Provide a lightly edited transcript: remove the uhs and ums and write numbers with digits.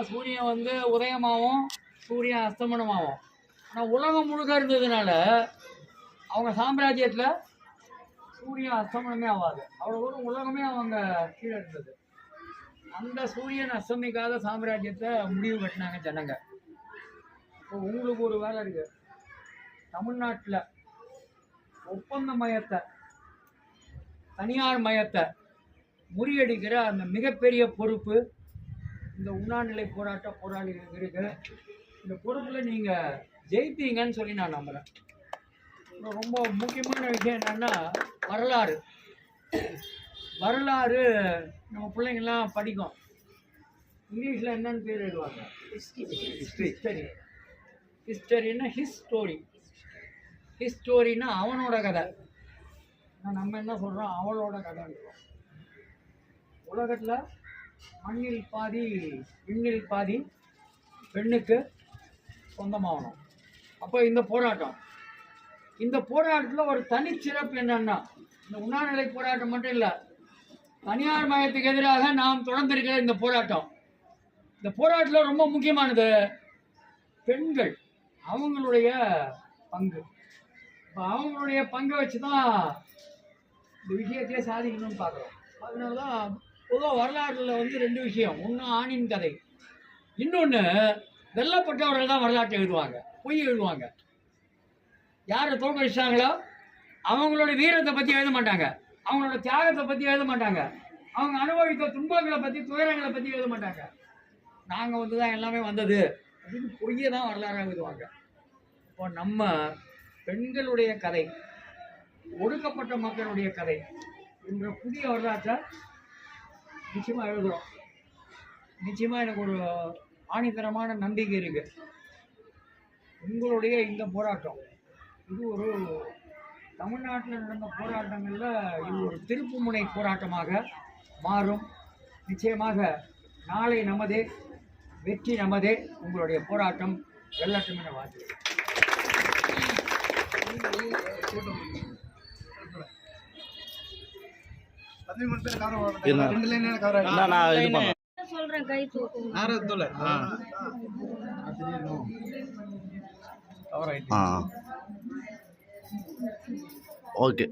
சூரியன் வந்து உதயமாகவும் சூரியன் அஸ்தமனமாகும். ஆனால் உலகம் முழுக்க இருந்ததுனால அவங்க சாம்ராஜ்யத்தில் சூரியன் அஸ்தமனமே ஆகாது. அவ்வளோ தூரம் உலகமே அவங்க கீழே இருந்தது. அந்த சூரியன் அஸ்தமிக்காத சாம்ராஜ்யத்தை முடிவு கட்டினாங்க ஜனங்க. இப்போ உங்களுக்கு ஒரு வேலை இருக்கு. தமிழ்நாட்டில் ஒப்பந்த மயத்தை, தனியார் மயத்தை முறியடிக்கிற அந்த மிகப்பெரிய பொறுப்பு இந்த உண்ணாநிலை போராட்ட போராளிகளுக்கு இருக்கு. இந்த பொறுப்பில் நீங்கள் ஜெயிப்பீங்கன்னு சொல்லி நான் நம்புகிறேன். ரொம்ப முக்கியமான விஷயம் என்னன்னா, வரலாறு வரலாறு நம்ம பிள்ளைங்கள்லாம் படிக்கும். இங்கிலீஷில் என்னன்னு பேர் எழுதுவாங்க? ஹிஸ்டரி. ஹிஸ்டரின்னா ஹிஸ்டோரி. ஹிஸ்டோரின்னா அவனோட கதை. நம்ம என்ன சொல்கிறோம்? அவளோட கதைன்றோம். உலகத்தில் மண்ணில் பாதி விண்ணில் பாதி பெண்ணுக்கு சொந்தமாகணும். அப்போ இந்த போராட்டத்தில் ஒரு தனிச்சிறப்பு என்னன்னா, இந்த உண்ணாநிலை போராட்டம் மட்டும் இல்லை, தனியார் மயத்துக்கு எதிராக நாம் தொடர்ந்திருக்கிற இந்த போராட்டத்தில் ரொம்ப முக்கியமானது பெண்கள், அவங்களுடைய பங்கு. இப்போ அவங்களுடைய பங்கை வச்சு தான் இந்த விஷயத்தையே சாதிக்கணும்னு பார்க்குறோம். அதனால தான் பொதுவாக வரலாற்றில் வந்து ரெண்டு விஷயம். ஒன்று ஆணின் கதை, இன்னொன்று வெல்லப்பட்டவர்கள் தான் வரலாற்றை எழுதுவாங்க, பொய் எழுதுவாங்க. யாரை தோற்கடிச்சாங்களோ அவங்களோட வீரத்தை பற்றி எழுத மாட்டாங்க, அவங்களோட தியாகத்தை பற்றி எழுத மாட்டாங்க, அவங்க அனுபவித்த துன்பங்களை பற்றி துயரங்களை பற்றி எழுத மாட்டாங்க. நாங்கள் வந்து தான் எல்லாமே வந்தது அப்படின்னு பொய்யை தான் வரலாறாக எழுதுவாங்க. இப்போ நம்ம பெண்களுடைய கதை, ஒடுக்கப்பட்ட மக்களுடைய கதை என்ற புதிய வரலாற்றை நிச்சயமாக எழுதுகிறோம். நிச்சயமாக எனக்கு ஒரு ஆணித்தரமான நம்பிக்கை இருக்கு. உங்களுடைய இந்த போராட்டம் இது ஒரு தமிழ்நாட்டில் நடந்த போராட்டங்களில் இது ஒரு திருப்புமுனை போராட்டமாக மாறும். நிச்சயமாக நாளை நமதே, வெற்றி நமதே. உங்களுடைய போராட்டம் வெல்லட்டும் என வாழ்த்துகிறேன். ஓகே.